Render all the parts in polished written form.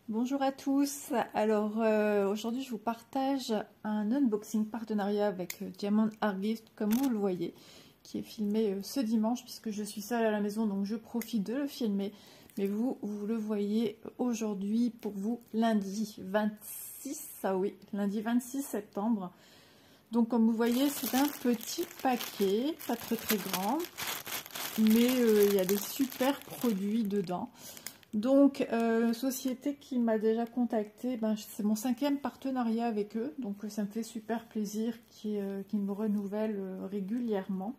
Bonjour à tous. Alors aujourd'hui je vous partage un unboxing partenariat avec Diamond Art Gift, comme vous le voyez, qui est filmé ce dimanche puisque je suis seule à la maison, donc je profite de le filmer. Mais vous le voyez aujourd'hui pour vous lundi 26, ah oui, lundi 26 septembre. Donc comme vous voyez, c'est un petit paquet, pas très grand, mais il y a des super produits dedans. Donc, société qui m'a déjà contacté, c'est mon 5e partenariat avec eux, donc ça me fait super plaisir qu'ils me renouvellent régulièrement.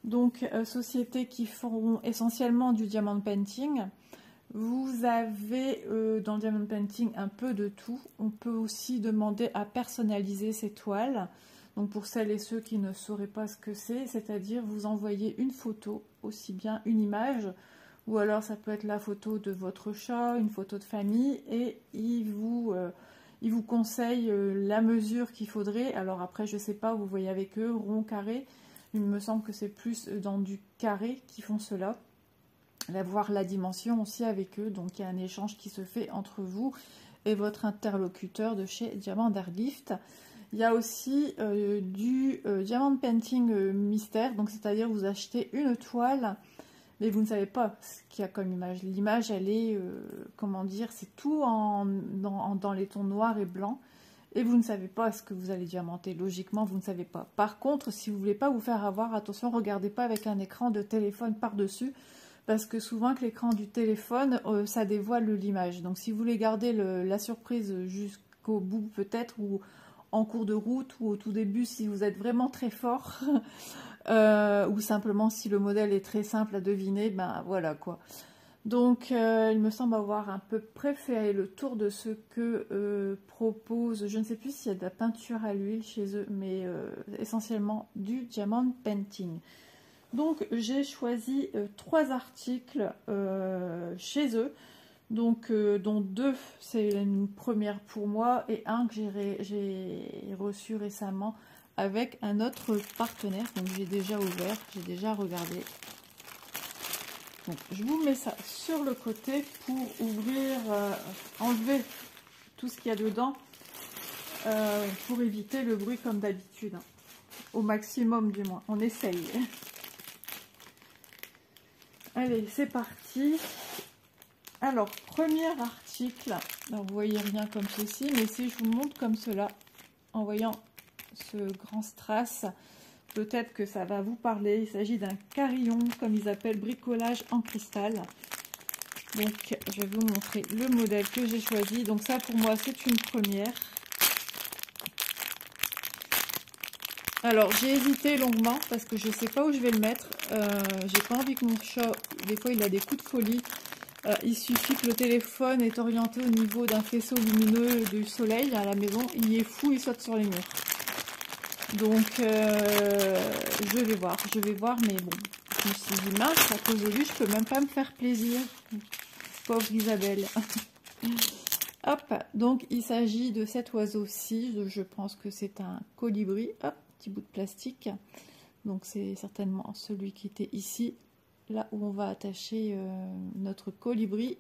Donc, société qui font essentiellement du diamond painting. Vous avez dans le diamond painting un peu de tout. On peut aussi demander à personnaliser ces toiles. Donc, pour celles et ceux qui ne sauraient pas ce que c'est-à-dire vous envoyez une photo, aussi bien une image, ou alors ça peut être la photo de votre chat, une photo de famille, et il vous conseille la mesure qu'il faudrait. Alors après, je sais pas, vous voyez avec eux, rond, carré. Il me semble que c'est plus dans du carré qu'ils font cela. Voir la dimension aussi avec eux. Donc il y a un échange qui se fait entre vous et votre interlocuteur de chez Diamond Art Gift. Il y a aussi du diamond painting mystère. Donc c'est-à-dire vous achetez une toile, mais vous ne savez pas ce qu'il y a comme image. L'image, elle est, comment dire, c'est tout dans les tons noirs et blancs. Et vous ne savez pas ce que vous allez diamanter. Logiquement, vous ne savez pas. Par contre, si vous ne voulez pas vous faire avoir, attention, regardez pas avec un écran de téléphone par-dessus. Parce que souvent, que l'écran du téléphone, ça dévoile l'image. Donc, si vous voulez garder la surprise jusqu'au bout, peut-être, ou en cours de route, ou au tout début, si vous êtes vraiment très fort... ou simplement si le modèle est très simple à deviner, ben voilà quoi. Donc il me semble avoir un peu préféré le tour de ce que propose, je ne sais plus s'il y a de la peinture à l'huile chez eux, mais essentiellement du diamond painting. Donc j'ai choisi 3 articles chez eux, donc dont 2 c'est une première pour moi et un que j'ai reçu récemment avec un autre partenaire. Donc j'ai déjà ouvert, j'ai déjà regardé. Donc je vous mets ça sur le côté pour ouvrir, enlever tout ce qu'il y a dedans pour éviter le bruit comme d'habitude, hein. Au maximum du moins, on essaye. Allez, c'est parti. Alors, premier article, alors vous voyez rien comme ceci, mais si je vous montre comme cela, en voyant ce grand strass, peut-être que ça va vous parler. Il s'agit d'un carillon, comme ils appellent, bricolage en cristal. Donc, je vais vous montrer le modèle que j'ai choisi. Donc ça, pour moi, c'est une première. Alors, j'ai hésité longuement parce que je ne sais pas où je vais le mettre. J'ai pas envie que mon chat, des fois, il a des coups de folie. Il suffit que le téléphone est orienté au niveau d'un faisceau lumineux du soleil à la maison. Il est fou, il saute sur les murs. Donc, je vais voir, mais bon, je me suis dit, mince, à cause de lui, je peux même pas me faire plaisir. Pauvre Isabelle. Hop, donc il s'agit de cet oiseau-ci, je pense que c'est un colibri. Hop, petit bout de plastique. Donc c'est certainement celui qui était ici, là où on va attacher notre colibri.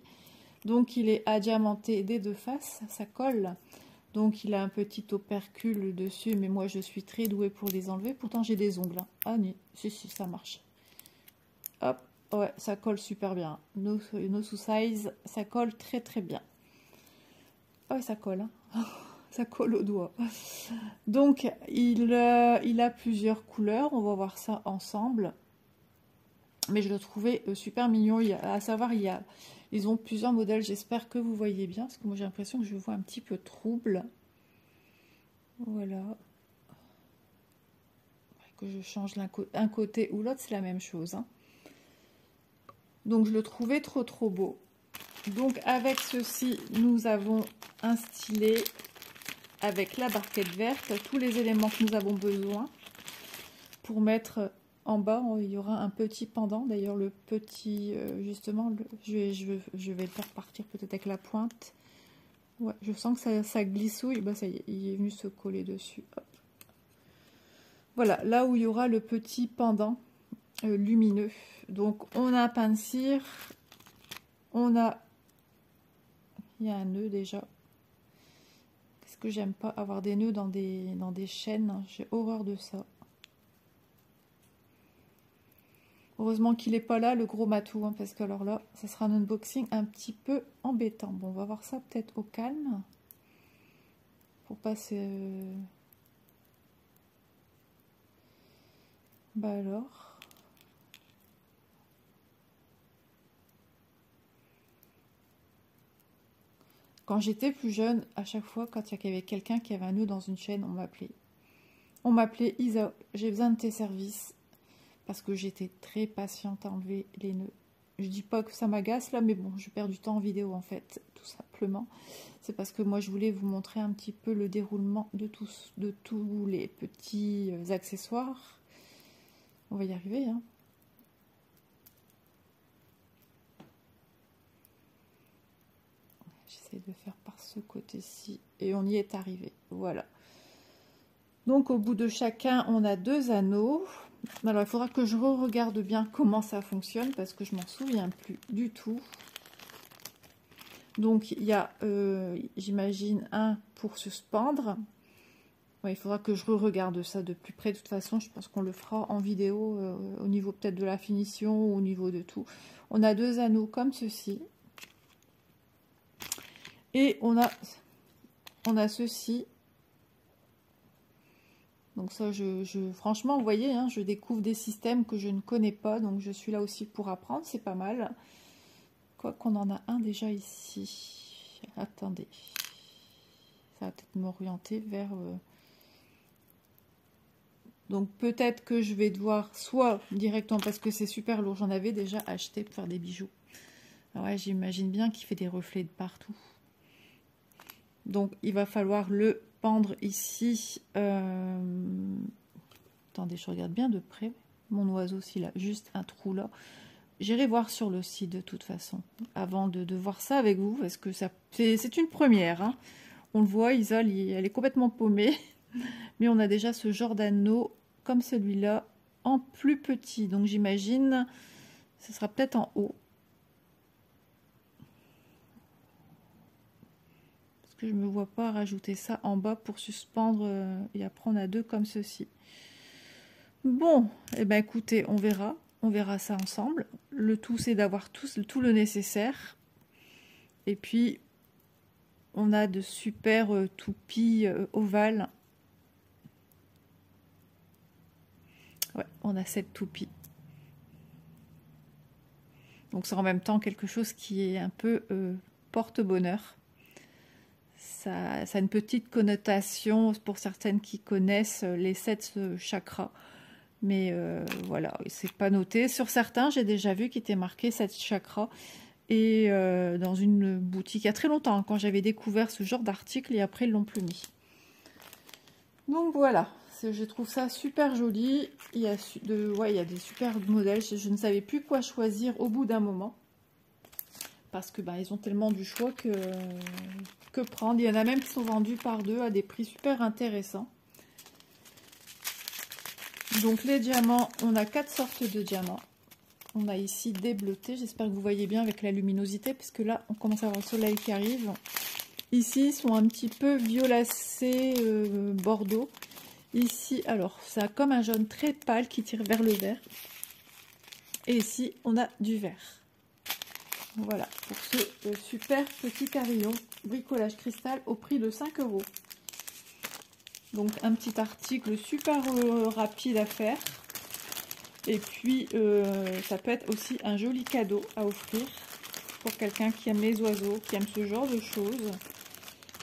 Donc il est adiamanté des deux faces, ça colle. Donc il a un petit opercule dessus, mais moi je suis très douée pour les enlever. Pourtant j'ai des ongles, hein. Ah non, si, ça marche. Hop, ouais, ça colle super bien. No sous size, ça colle très bien. Ah ouais, ça colle, hein. Ça colle au doigt. Donc il a plusieurs couleurs, on va voir ça ensemble. Mais je le trouvais super mignon. À savoir, ils ont plusieurs modèles. J'espère que vous voyez bien, parce que moi j'ai l'impression que je vois un petit peu trouble. Voilà. Que je change un côté ou l'autre, c'est la même chose, hein. Donc je le trouvais trop beau. Donc avec ceci, nous avons un stylet avec la barquette verte, tous les éléments que nous avons besoin pour mettre. En bas, il y aura un petit pendant. D'ailleurs, le petit, justement, je vais le faire partir peut-être avec la pointe. Ouais, je sens que ça glissouille. Bah, ça y est, il est venu se coller dessus. Hop. Voilà, là où il y aura le petit pendant lumineux. Donc, on a un pain de cire. Il Il y a un nœud déjà. Qu'est-ce que j'aime pas avoir des nœuds dans des chaînes. J'ai horreur de ça. Heureusement qu'il n'est pas là, le gros matou, hein, parce que alors là, ça sera un unboxing un petit peu embêtant. Bon, on va voir ça peut-être au calme. Pour passer... Bah alors... Quand j'étais plus jeune, à chaque fois, quand il y avait quelqu'un qui avait un nœud dans une chaîne, on m'appelait. On m'appelait Isa, j'ai besoin de tes services. Parce que j'étais très patiente à enlever les nœuds. Je dis pas que ça m'agace là, mais bon, je perds du temps en vidéo en fait, tout simplement. C'est parce que moi je voulais vous montrer un petit peu le déroulement de tous les petits accessoires. On va y arriver, hein. J'essaie de faire par ce côté-ci et on y est arrivé. Voilà. Donc au bout de chacun, on a 2 anneaux. Alors il faudra que je regarde bien comment ça fonctionne parce que je m'en souviens plus du tout. Donc il y a, j'imagine, un pour suspendre. Ouais, il faudra que je regarde ça de plus près. De toute façon, je pense qu'on le fera en vidéo au niveau peut-être de la finition ou au niveau de tout. On a 2 anneaux comme ceci. Et on a ceci. Donc ça, franchement, vous voyez, hein, je découvre des systèmes que je ne connais pas. Donc je suis là aussi pour apprendre, c'est pas mal. Quoi qu'on en a un déjà ici. Attendez. Ça va peut-être m'orienter vers... Donc peut-être que je vais devoir soit directement, parce que c'est super lourd, j'en avais déjà acheté pour faire des bijoux. Alors ouais, j'imagine bien qu'il fait des reflets de partout. Donc il va falloir le pendre ici. Attendez, je regarde bien de près. Mon oiseau, s'il a juste un trou là. J'irai voir sur le site de toute façon, avant de voir ça avec vous, parce que c'est une première. Hein. On le voit, Isa, elle est complètement paumée. Mais on a déjà ce genre d'anneau comme celui-là en plus petit. Donc j'imagine ce sera peut-être en haut. Parce que je ne me vois pas rajouter ça en bas pour suspendre. Et après on a 2 comme ceci. Bon, et eh ben écoutez, on verra. On verra ça ensemble. Le tout c'est d'avoir tout le nécessaire. Et puis on a de super toupies ovales. Ouais, on a cette toupie. Donc c'est en même temps quelque chose qui est un peu porte-bonheur. Ça a une petite connotation pour certaines qui connaissent les 7 chakras. Mais voilà, c'est pas noté. Sur certains, j'ai déjà vu qu'il était marqué 7 chakras. Et dans une boutique, il y a très longtemps, hein, quand j'avais découvert ce genre d'article, et après ils l'ont plus mis. Donc voilà, je trouve ça super joli. Il y a des super modèles. Je ne savais plus quoi choisir au bout d'un moment. Parce que ils ont tellement du choix que prendre. Il y en a même qui sont vendus par 2 à des prix super intéressants. Donc les diamants, on a 4 sortes de diamants. On a ici des bleutés. J'espère que vous voyez bien avec la luminosité. Puisque là, on commence à avoir le soleil qui arrive. Ici, ils sont un petit peu violacés bordeaux. Ici, alors, ça a comme un jaune très pâle qui tire vers le vert. Et ici, on a du vert. Voilà, pour ce super petit carillon bricolage cristal au prix de 5 €. Donc, un petit article super rapide à faire. Et puis, ça peut être aussi un joli cadeau à offrir pour quelqu'un qui aime les oiseaux, qui aime ce genre de choses.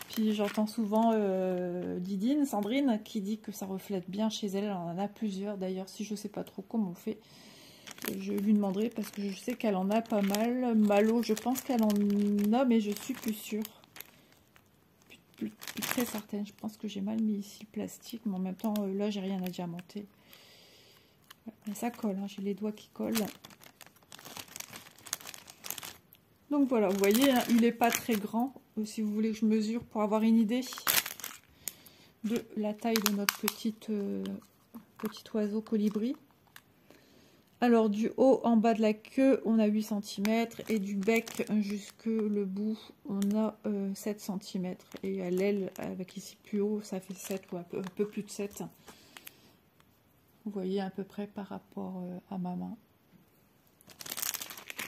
Puis j'entends souvent Didine, Sandrine, qui dit que ça reflète bien chez elle. Elle en a plusieurs. D'ailleurs, si je ne sais pas trop comment on fait, je lui demanderai parce que je sais qu'elle en a pas mal. Malo, je pense qu'elle en a, mais je suis plus sûre. Plus très certaine. Je pense que j'ai mal mis ici le plastique, mais en même temps, là, j'ai rien à diamanter. Ça colle, hein, j'ai les doigts qui collent. Donc voilà, vous voyez, hein, il n'est pas très grand. Si vous voulez que je mesure pour avoir une idée de la taille de notre petit oiseau colibri. Alors du haut en bas de la queue, on a 8 cm et du bec jusque le bout, on a 7 cm. Et à l'aile, avec ici plus haut, ça fait 7 ou un peu plus de 7. Vous voyez à peu près par rapport à ma main.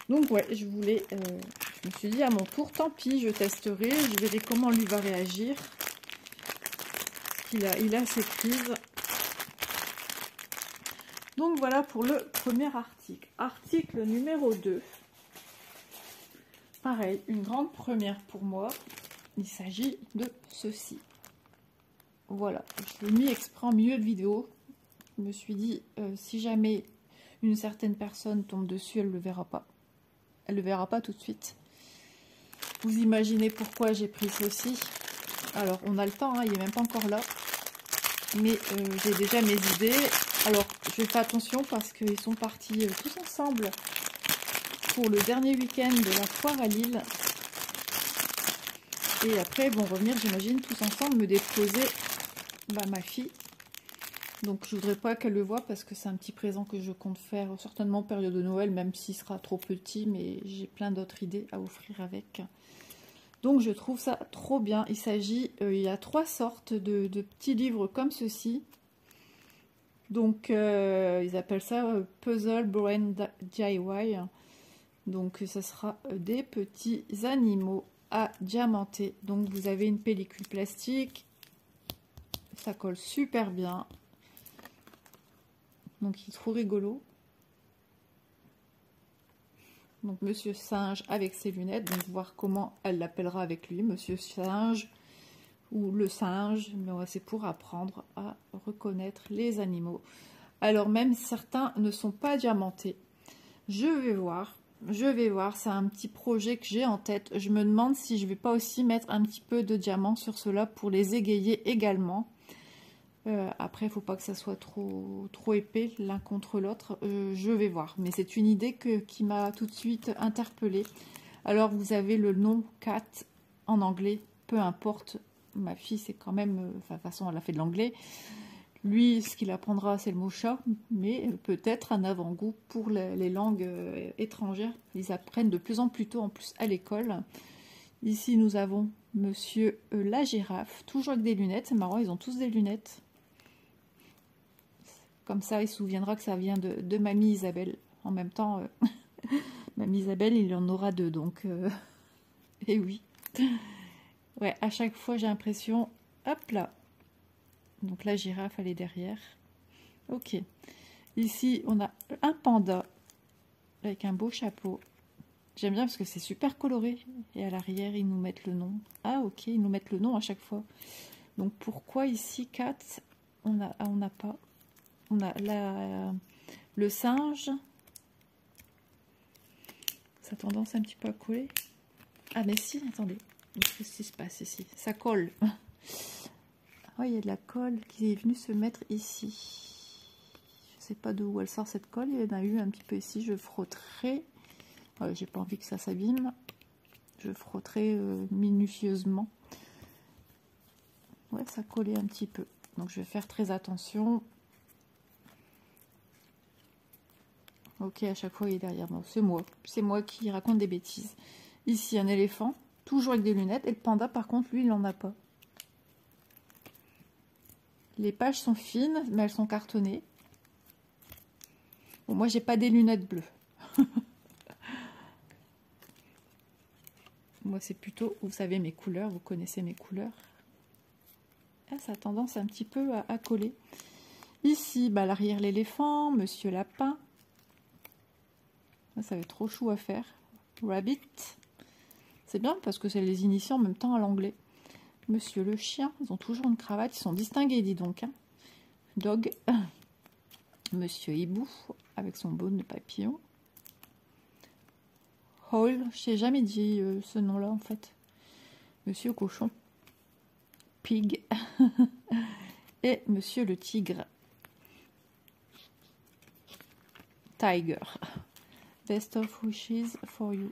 Donc ouais, je me suis dit à mon tour, tant pis, je testerai, je verrai comment lui va réagir. Il a ses crises. Donc voilà pour le premier article. Article numéro 2. Pareil, une grande première pour moi. Il s'agit de ceci. Voilà, je l'ai mis exprès en milieu de vidéo. Je me suis dit, si jamais une certaine personne tombe dessus, elle ne le verra pas. Elle ne le verra pas tout de suite. Vous imaginez pourquoi j'ai pris ceci. Alors, on a le temps, hein, il n'est même pas encore là. Mais j'ai déjà mes idées. Alors, je fais attention parce qu'ils sont partis tous ensemble pour le dernier week-end de la foire à Lille. Et après, ils vont revenir, j'imagine, tous ensemble me déposer ma fille. Donc, je voudrais pas qu'elle le voie parce que c'est un petit présent que je compte faire, certainement en période de Noël, même s'il sera trop petit. Mais j'ai plein d'autres idées à offrir avec. Donc, je trouve ça trop bien. Il y a 3 sortes de petits livres comme ceci. Donc, ils appellent ça Puzzle Brain DIY. Donc, ce sera des petits animaux à diamanter. Donc, vous avez une pellicule plastique. Ça colle super bien. Donc, il est trop rigolo. Donc, Monsieur Singe avec ses lunettes. Donc, voir comment elle l'appellera avec lui. Monsieur Singe ou le singe. Mais ouais, c'est pour apprendre à reconnaître les animaux. Alors, même certains ne sont pas diamantés. Je vais voir. C'est un petit projet que j'ai en tête. Je me demande si je vais pas aussi mettre un petit peu de diamant sur cela pour les égayer également. Après, il ne faut pas que ça soit trop épais l'un contre l'autre. Je vais voir. Mais c'est une idée qui m'a tout de suite interpellée. Alors, vous avez le nom Cat en anglais. Peu importe. Ma fille, c'est quand même... de toute façon, elle a fait de l'anglais. Lui, ce qu'il apprendra, c'est le mot chat, mais peut-être un avant-goût pour les langues étrangères. Ils apprennent de plus en plus tôt, en plus, à l'école. Ici, nous avons Monsieur la girafe, toujours avec des lunettes. C'est marrant, ils ont tous des lunettes. Comme ça, il se souviendra que ça vient de Mamie Isabelle. En même temps, Mamie Isabelle, il en aura 2, donc... Et oui. Ouais, à chaque fois, j'ai l'impression... Hop là. Donc la girafe, elle est derrière. Ok. Ici, on a un panda avec un beau chapeau. J'aime bien parce que c'est super coloré. Et à l'arrière, ils nous mettent le nom. Ah, ok, ils nous mettent le nom à chaque fois. Donc pourquoi ici, 4, on n'a pas... On a le singe. Ça a tendance un petit peu à coller. Ah, mais si, attendez. Qu'est-ce qui se passe ici? Ça colle. Oh, il y a de la colle qui est venue se mettre ici. Je ne sais pas d'où elle sort cette colle. Il y en a eu un petit peu ici. Je frotterai. J'ai pas envie que ça s'abîme. Je frotterai minutieusement. Ouais, ça collait un petit peu. Donc je vais faire très attention. Ok, à chaque fois il est derrière moi. C'est moi. C'est moi qui raconte des bêtises. Ici, un éléphant. Toujours avec des lunettes. Et le panda, par contre, lui, il n'en a pas. Les pages sont fines, mais elles sont cartonnées. Bon, moi, j'ai pas des lunettes bleues. Moi, c'est plutôt, vous savez, mes couleurs. Vous connaissez mes couleurs. Ah, ça a tendance un petit peu à coller. Ici, bah, l'arrière, l'éléphant. Monsieur Lapin. Ça va être trop chou à faire. Rabbit. C'est bien parce que c'est les initiés en même temps à l'anglais. Monsieur le chien, ils ont toujours une cravate, ils sont distingués, dis donc. Hein. Dog. Monsieur hibou, avec son bonnet de papillon. Hall, je n'ai jamais dit ce nom-là en fait. Monsieur cochon. Pig. Et monsieur le tigre. Tiger. Best of wishes for you.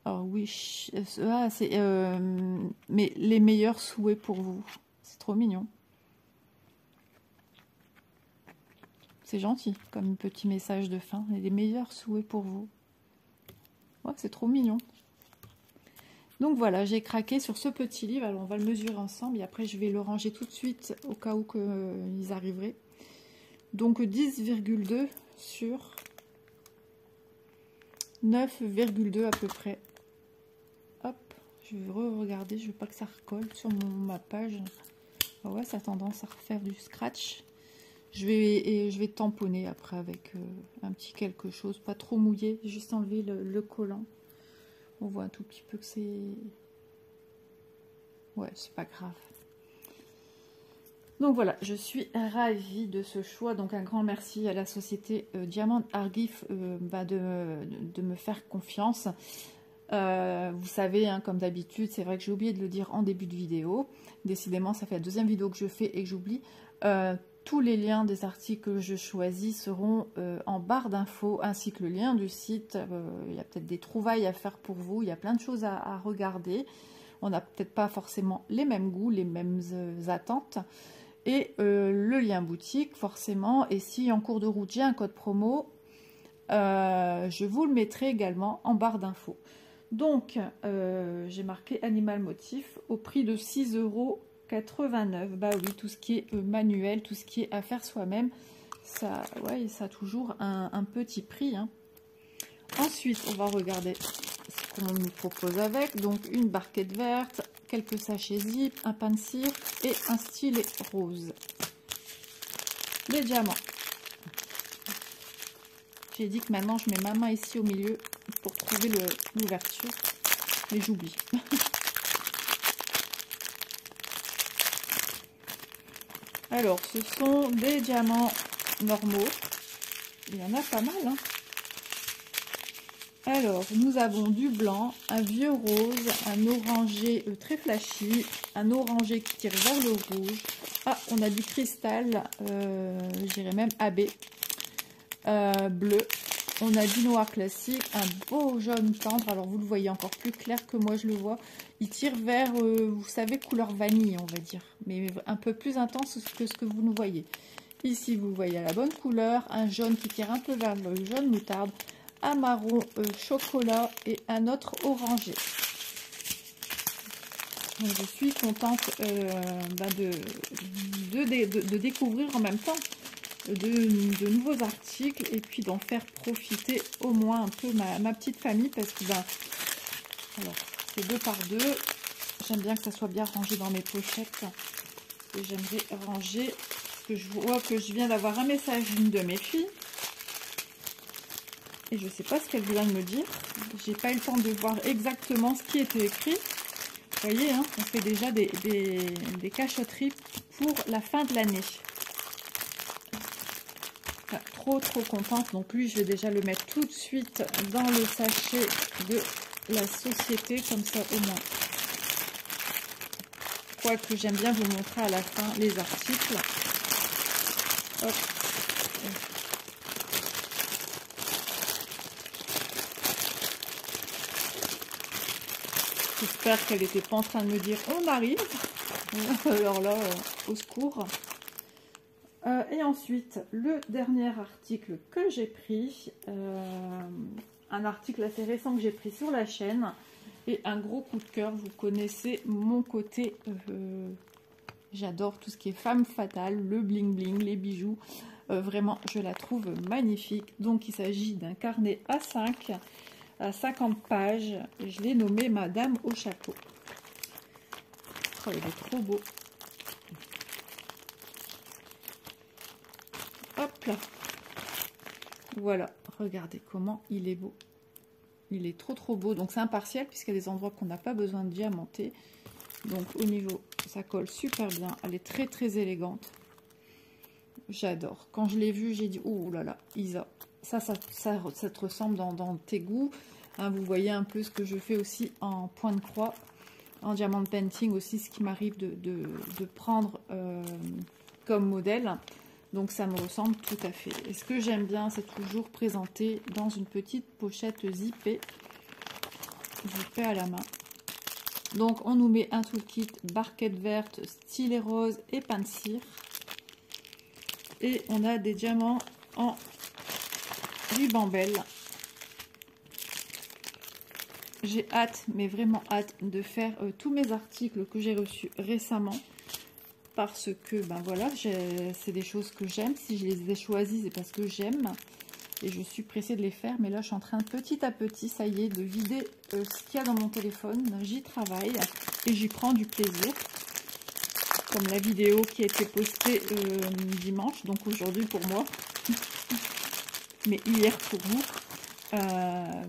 Alors, wish, c'est mais les meilleurs souhaits pour vous. C'est trop mignon. C'est gentil, comme petit message de fin. Et les meilleurs souhaits pour vous. Ouais, c'est trop mignon. Donc voilà, j'ai craqué sur ce petit livre. Alors on va le mesurer ensemble et après je vais le ranger tout de suite au cas où ils arriveraient. Donc 10,2 sur 9,2 à peu près. Hop, je vais re-regarder, je veux pas que ça recolle sur ma page. Ah ouais, ça a tendance à refaire du scratch. Je vais tamponner après avec un petit quelque chose, pas trop mouillé, juste enlever le collant. On voit un tout petit peu que c'est... Ouais, c'est pas grave. Donc voilà, je suis ravie de ce choix. Donc un grand merci à la société Diamond Art Gift de me faire confiance. Vous savez, hein, comme d'habitude, c'est vrai que j'ai oublié de le dire en début de vidéo. Décidément, ça fait la deuxième vidéo que je fais et que j'oublie. Tous les liens des articles que je choisis seront en barre d'infos, ainsi que le lien du site. Il y a peut-être des trouvailles à faire pour vous, il y a plein de choses à regarder. On n'a peut-être pas forcément les mêmes goûts, les mêmes attentes. Et le lien boutique, forcément. Et si en cours de route, j'ai un code promo, je vous le mettrai également en barre d'infos. Donc, j'ai marqué Animal Motif au prix de 6,89 €. Bah oui, tout ce qui est manuel, tout ce qui est à faire soi-même, ça, ouais, ça a toujours un petit prix. Hein. Ensuite, on va regarder ce qu'on nous propose avec. Donc, une barquette verte, quelques sachets zip, un pain de cire et un stylet rose. Les diamants. J'ai dit que maintenant, je mets ma main ici au milieu pour trouver l'ouverture. Mais j'oublie. Alors, ce sont des diamants normaux. Il y en a pas mal. Hein. Alors, nous avons du blanc, un vieux rose, un orangé très flashy, un orangé qui tire vers le rouge. Ah, on a du cristal, je dirais même AB, bleu. On a du noir classique, un beau jaune tendre. Alors, vous le voyez encore plus clair que moi, je le vois. Il tire vers, vous savez, couleur vanille, on va dire. Mais un peu plus intense que ce que vous nous voyez. Ici, vous voyez la bonne couleur. Un jaune qui tire un peu vers le jaune moutarde. Un marron chocolat et un autre orangé. Donc, je suis contente de découvrir en même temps de nouveaux articles et puis d'en faire profiter au moins un peu ma petite famille parce que alors c'est 2 par 2. J'aime bien que ça soit bien rangé dans mes pochettes et j'aimerais ranger parce que je vois que je viens d'avoir un message d'une de mes filles. Et je ne sais pas ce qu'elle vient de me dire. J'ai pas eu le temps de voir exactement ce qui était écrit. Vous voyez, hein, on fait déjà des cachotteries pour la fin de l'année. Enfin, trop contente. Donc lui, je vais déjà le mettre tout de suite dans le sachet de la société. Comme ça, au moins. Quoique j'aime bien vous montrer à la fin les articles. Hop. J'espère qu'elle n'était pas en train de me dire on arrive. Alors là, au secours. Et ensuite, le dernier article que j'ai pris, un article assez récent que j'ai pris sur la chaîne, et un gros coup de cœur. Vous connaissez mon côté, j'adore tout ce qui est femme fatale, le bling bling, les bijoux. Vraiment, je la trouve magnifique. Donc, il s'agit d'un carnet A5. À 50 pages, je l'ai nommé Madame au chapeau. Oh, il est trop beau. Hop là. Voilà, regardez comment il est beau. Il est trop beau. Donc c'est impartial puisqu'il y a des endroits qu'on n'a pas besoin de diamanter. Donc au niveau, ça colle super bien. Elle est très élégante. J'adore. Quand je l'ai vue, j'ai dit, oh là là, Isa. Ça te ressemble dans tes goûts. Hein, vous voyez un peu ce que je fais aussi en point de croix, en diamant painting aussi, ce qui m'arrive de prendre comme modèle. Donc ça me ressemble tout à fait. Et ce que j'aime bien, c'est toujours présenter dans une petite pochette zippée à la main. Donc on nous met un toolkit, barquette verte, stylet rose et pain de cire. Et on a des diamants en ribambelle. J'ai hâte, mais vraiment hâte de faire tous mes articles que j'ai reçus récemment. Parce que, ben voilà, c'est des choses que j'aime. Si je les ai choisies, c'est parce que j'aime. Et je suis pressée de les faire. Mais là, je suis en train petit à petit, ça y est, de vider ce qu'il y a dans mon téléphone. J'y travaille et j'y prends du plaisir. Comme la vidéo qui a été postée dimanche, donc aujourd'hui pour moi. Mais hier pour vous.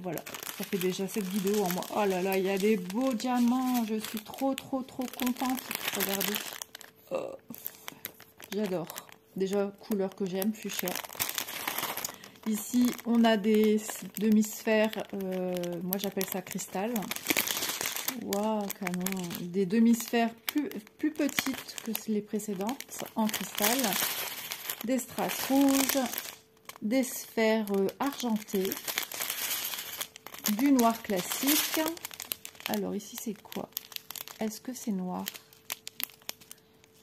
Voilà, ça fait déjà cette vidéo en moi. Oh là là, il y a des beaux diamants. Je suis trop contente. Regardez. Oh, j'adore. Déjà, couleur que j'aime, fuchsia. Ici, on a des demi-sphères. Moi, j'appelle ça cristal. Waouh, canon. Des demi-sphères plus petites que les précédentes en cristal. Des strass rouges. Des sphères argentées. Du noir classique. Alors, ici, c'est quoi? Est-ce que c'est noir?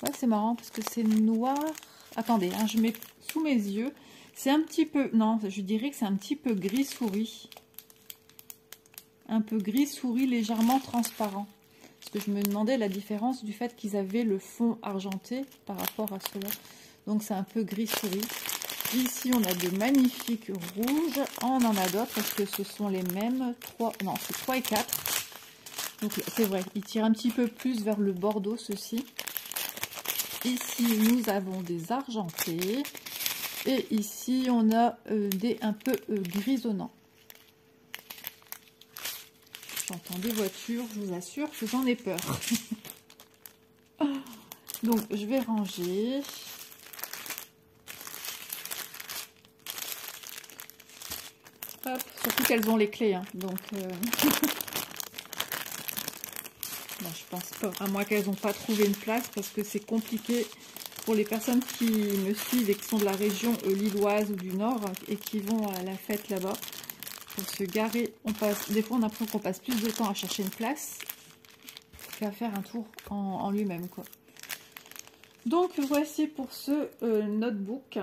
Ouais, c'est marrant parce que c'est noir. Attendez, hein, je mets sous mes yeux. C'est un petit peu... Non, je dirais que c'est un petit peu gris souris. Un peu gris souris légèrement transparent. Parce que je me demandais la différence du fait qu'ils avaient le fond argenté par rapport à cela. Donc c'est un peu gris souris. Ici, on a de magnifiques rouges. On en a d'autres. Est-ce que ce sont les mêmes? 3... Non, c'est 3 et 4. Donc c'est vrai, ils tirent un petit peu plus vers le bordeaux, ceux-ci. Ici, nous avons des argentés. Et ici, on a des un peu grisonnants. J'entends des voitures, je vous assure que j'en ai peur. Donc, je vais ranger. Hop, surtout qu'elles ont les clés. Hein, donc, non, je pense pas. À moins qu'elles n'ont pas trouvé une place parce que c'est compliqué. Pour les personnes qui me suivent et qui sont de la région lilloise ou du Nord et qui vont à la fête là-bas, pour se garer, des fois on a l'impression qu'on passe plus de temps à chercher une place qu'à faire un tour en lui-même, quoi. Donc voici pour ce notebook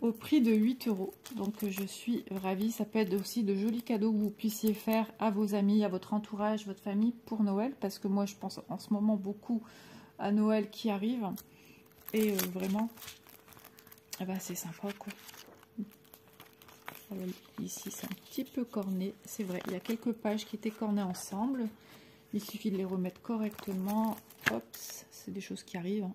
au prix de 8 €. Donc je suis ravie. Ça peut être aussi de jolis cadeaux que vous puissiez faire à vos amis, à votre entourage, votre famille pour Noël. Parce que moi je pense en ce moment beaucoup à Noël qui arrive. Et vraiment, eh ben, c'est sympa, quoi. Alors, ici, c'est un petit peu corné. C'est vrai, il y a quelques pages qui étaient cornées ensemble. Il suffit de les remettre correctement. Hop, c'est des choses qui arrivent. Hein.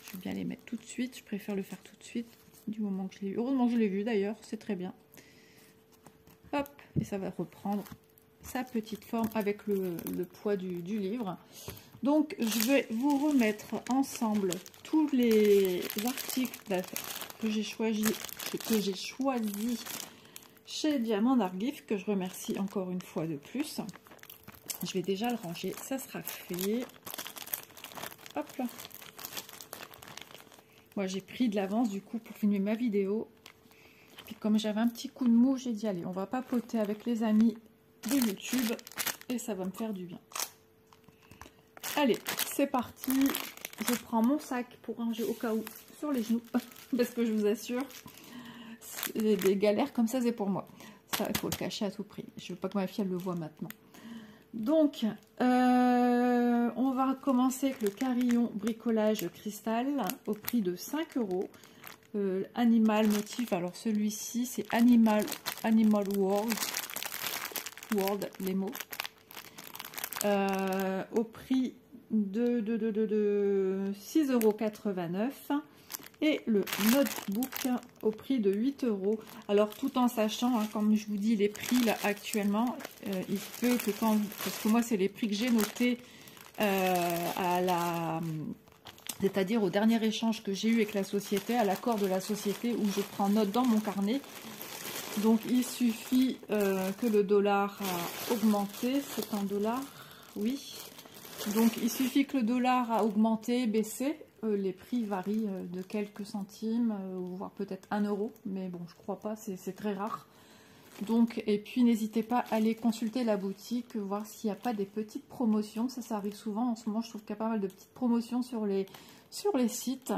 Je vais bien les mettre tout de suite. Je préfère le faire tout de suite, du moment que je l'ai vu. Heureusement que je l'ai vu, d'ailleurs. C'est très bien. Hop, et ça va reprendre sa petite forme avec le poids du livre. Donc, je vais vous remettre ensemble tous les articles que j'ai choisi chez Diamant Art Gift, que je remercie encore une fois de plus. Je vais déjà le ranger, ça sera fait. Hop là. Moi, j'ai pris de l'avance du coup pour filmer ma vidéo. Puis comme j'avais un petit coup de mou, j'ai dit allez, on va papoter avec les amis de YouTube et ça va me faire du bien. Allez, c'est parti. Je prends mon sac pour ranger au cas où sur les genoux. Parce que je vous assure, des galères comme ça, c'est pour moi. Ça, il faut le cacher à tout prix. Je veux pas que ma fille elle le voit maintenant. Donc, on va commencer avec le carillon bricolage cristal au prix de 5 €. Animal motif. Alors celui-ci, c'est Animal World, les mots. Au prix de 6,89 €. Et le notebook au prix de 8 €. Alors tout en sachant, hein, comme je vous dis, les prix là actuellement, il se peut que quand... Parce que moi c'est les prix que j'ai notés c'est-à-dire au dernier échange que j'ai eu avec la société, à l'accord de la société où je prends note dans mon carnet. Donc il suffit que le dollar a augmenté, c'est un dollar, oui. Donc il suffit que le dollar a augmenté, baissé, les prix varient de quelques centimes, voire peut-être 1 €, mais bon je crois pas, c'est très rare. Donc, et puis n'hésitez pas à aller consulter la boutique, voir s'il n'y a pas des petites promotions, ça arrive souvent, en ce moment je trouve qu'il y a pas mal de petites promotions sur les sites.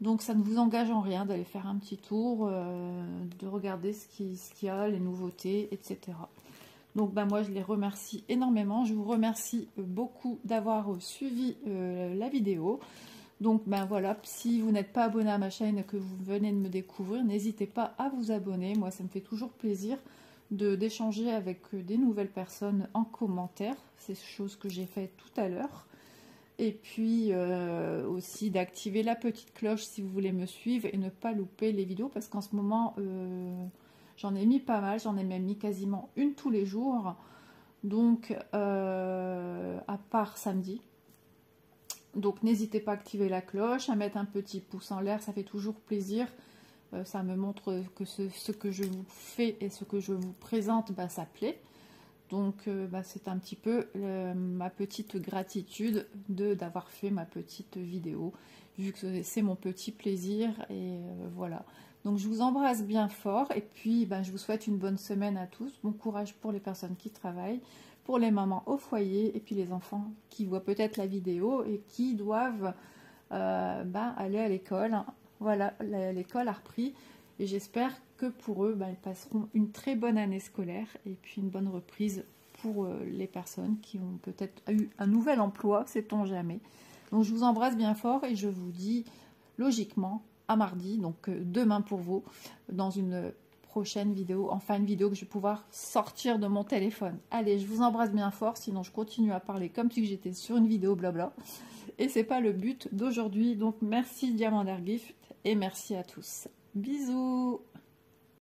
Donc ça ne vous engage en rien d'aller faire un petit tour, de regarder ce qu'il y a, les nouveautés, etc. Donc moi je les remercie énormément. Je vous remercie beaucoup d'avoir suivi la vidéo. Donc voilà, si vous n'êtes pas abonné à ma chaîne et que vous venez de me découvrir, n'hésitez pas à vous abonner. Moi ça me fait toujours plaisir d'échanger avec des nouvelles personnes en commentaire. C'est chose que j'ai fait tout à l'heure. Et puis aussi d'activer la petite cloche si vous voulez me suivre et ne pas louper les vidéos, parce qu'en ce moment j'en ai mis pas mal, j'en ai même mis quasiment une tous les jours, donc à part samedi. Donc n'hésitez pas à activer la cloche, à mettre un petit pouce en l'air, ça fait toujours plaisir. Ça me montre que ce que je vous fais et ce que je vous présente, ça plaît. Donc c'est un petit peu ma petite gratitude d'avoir fait ma petite vidéo, vu que c'est mon petit plaisir, et voilà. Donc je vous embrasse bien fort, et puis je vous souhaite une bonne semaine à tous. Bon courage pour les personnes qui travaillent, pour les mamans au foyer, et puis les enfants qui voient peut-être la vidéo et qui doivent aller à l'école. Voilà, l'école a repris. Et j'espère que pour eux, ils passeront une très bonne année scolaire et puis une bonne reprise pour les personnes qui ont peut-être eu un nouvel emploi, sait-on jamais. Donc je vous embrasse bien fort et je vous dis logiquement à mardi, donc demain pour vous, dans une prochaine vidéo, enfin une vidéo que je vais pouvoir sortir de mon téléphone. Allez, je vous embrasse bien fort, sinon je continue à parler comme si j'étais sur une vidéo blabla. Et c'est pas le but d'aujourd'hui. Donc merci Diamant Gift et merci à tous. Bisous.